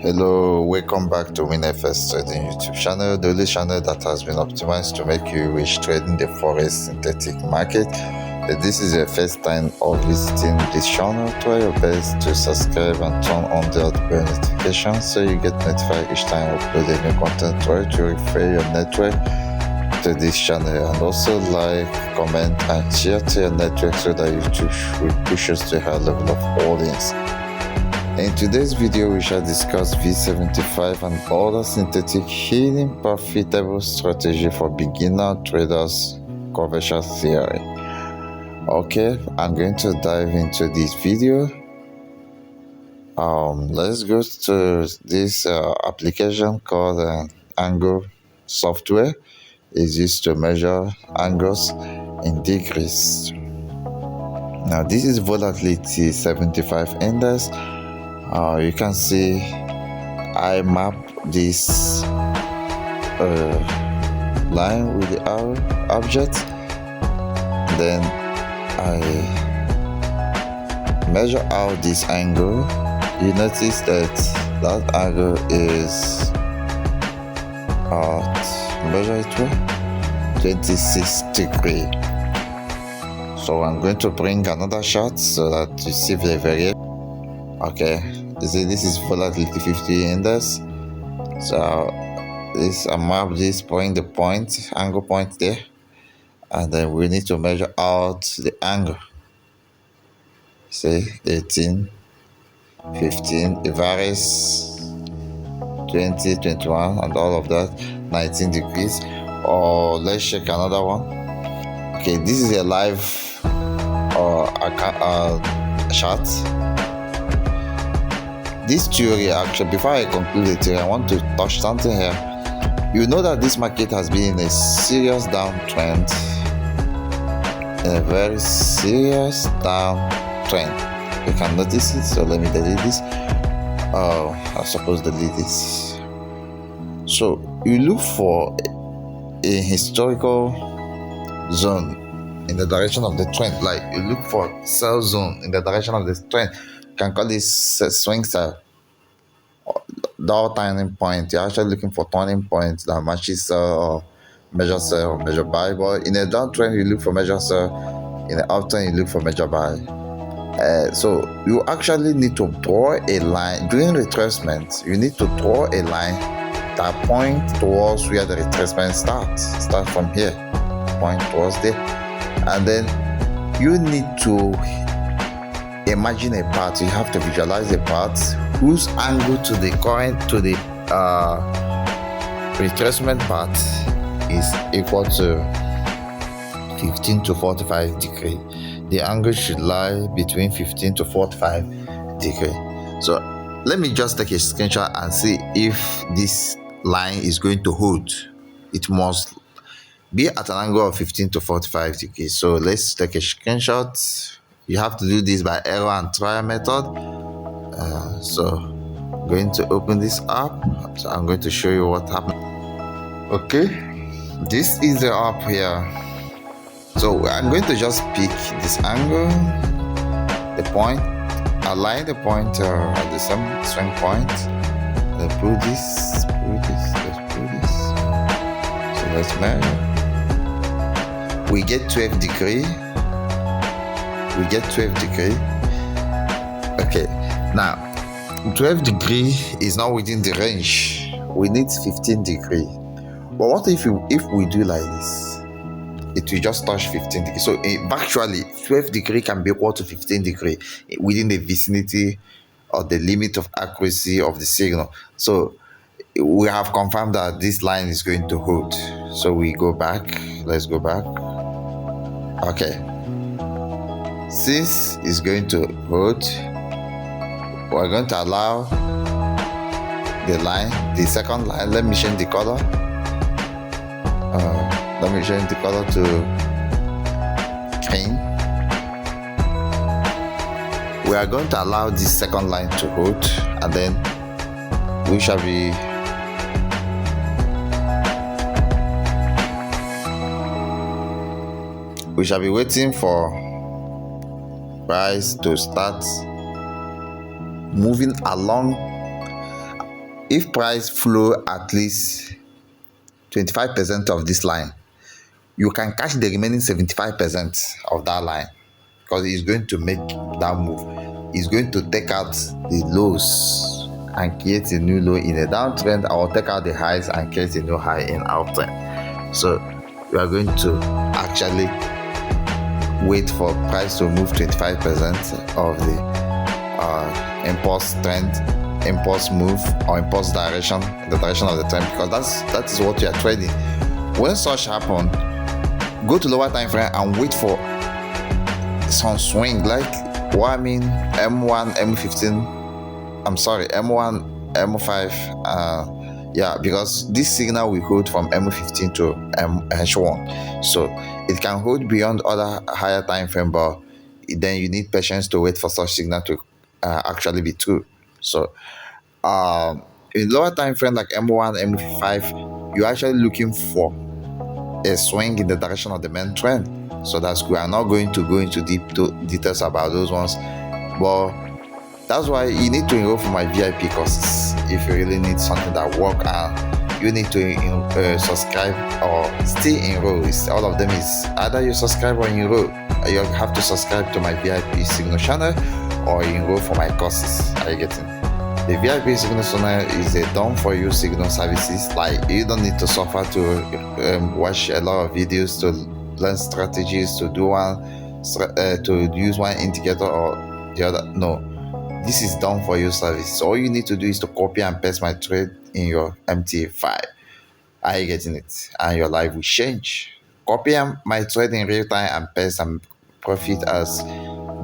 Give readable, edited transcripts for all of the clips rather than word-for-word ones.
Hello, welcome back to WINFXTRADING YouTube channel, the only channel that has been optimized to make you rich trading the Forex synthetic market. If this is your first time of visiting this channel, try your best to subscribe and turn on the bell notification so you get notified each time I upload a new content. Try to refer your network to this channel, and also like, comment and share to your network so that YouTube will push us to a higher level of audience. In today's video, we shall discuss V75 and other synthetic hidden profitable strategy for beginner traders, Curvature theory. Okay, I'm going to dive into this video. Let's go to this application called Angle software. It's used to measure angles in degrees. Now, this is volatility 75 index. You can see I map this line with the arrow object, then I measure out this angle. You notice that angle is measure it with 26 degrees. So I'm going to bring another shot so that you see the variation. Okay, you see this is volatility 50 index. So I map this point, the point, angle point there, and then we need to measure out the angle. Say 18, 15, it varies, 20, 21, and all of that, 19 degrees. Or let's check another one. Okay, this is a live chart. This theory, actually, before I conclude the theory, I want to touch something here. You know that this market has been in a serious downtrend, a very serious downtrend. You can notice it, so let me delete this. I'm supposed to delete this. So you look for a historical zone in the direction of the trend, like you look for sell zone in the direction of the trend. Can call this swing style. The turning point, you're actually looking for turning points that matches sell or measure buy. But in a downtrend, you look for measure sell. In an uptrend, you look for measure buy. So you actually need to draw a line during retracement. You need to draw a line that point towards where the retracement starts. Start from here, point towards there, and then you need to imagine a path. You have to visualize a path whose angle to the retracement path is equal to 15 to 45 degrees. The angle should lie between 15 to 45 degrees. So let me just take a screenshot and see if this line is going to hold. It must be at an angle of 15 to 45 degrees. So let's take a screenshot. You have to do this by error and trial method. So I'm going to open this up. So I'm going to show you what happened. Okay, this is the app here. So I'm going to just pick this angle, the point, align the point at the same swing point. Let's put this, let's put this. So let's measure. We get 12 degrees. We get 12 degrees. Okay, now 12 degrees is not within the range. We need 15 degrees. But what if we do like this? It will just touch 15 degrees. So actually 12 degrees can be equal to 15 degrees within the vicinity or the limit of accuracy of the signal. So we have confirmed that this line is going to hold. So we go back. Let's go back. Okay. Since it's going to hold, we're going to allow the line, the second line. Let me change the color. Let me change the color to green. We are going to allow this second line to hold, and then we shall be waiting for price to start moving along if price flow at least 25% of this line, you can catch the remaining 75% of that line, because it's going to make that move. It's going to take out the lows and create a new low in a downtrend, or take out the highs and create a new high in uptrend. So we are going to actually wait for price to move 25% of the impulse trend, impulse move, or impulse direction, the direction of the trend, because that is what you are trading. When such happen, go to lower time frame and wait for some swing, like what I mean, M1, M15, I'm sorry, M1, M5, yeah, because this signal will hold from M15 to H1, so it can hold beyond other higher time frame, but then you need patience to wait for such signal to actually be true. So in lower time frame like M1, M5, you're actually looking for a swing in the direction of the main trend. So that's, we are not going to go into deep details about those ones, but that's why you need to enroll for my VIP courses if you really need something that work, and you need to subscribe or stay enroll. All of them is either you subscribe or enroll. You have to subscribe to my VIP signal channel or enroll for my courses. Are you getting? The VIP signal channel is a done for you signal services. Like, you don't need to suffer to watch a lot of videos to learn strategies, to do to use one indicator or the other. No, this is done for you service. So all you need to do is to copy and paste my trade in your MTA file. Are you getting it? And your life will change. Copy my trade in real time and paste and profit as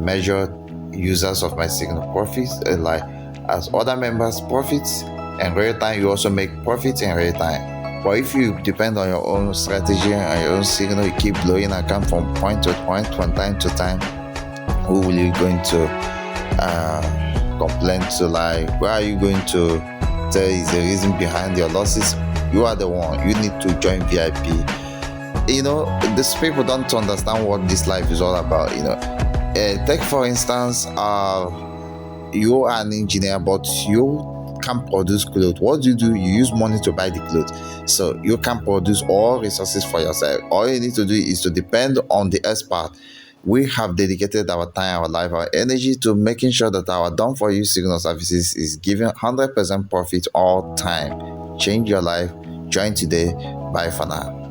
measured users of my signal profits, like as other members profits in real time. You also make profits in real time. But if you depend on your own strategy and your own signal, you keep blowing account from point to point, from time to time, who will you going to complain to? Like, where are you going to tell is the reason behind your losses? You are the one. You need to join VIP. You know, these people don't understand what this life is all about. You know, take for instance, you are an engineer, but you can't produce clothes. What do? You use money to buy the clothes, so you can produce all resources for yourself. All you need to do is to depend on the expert. We have dedicated our time, our life, our energy to making sure that our done for you signal services is giving 100% profit all time. Change your life. Join today. Bye for now.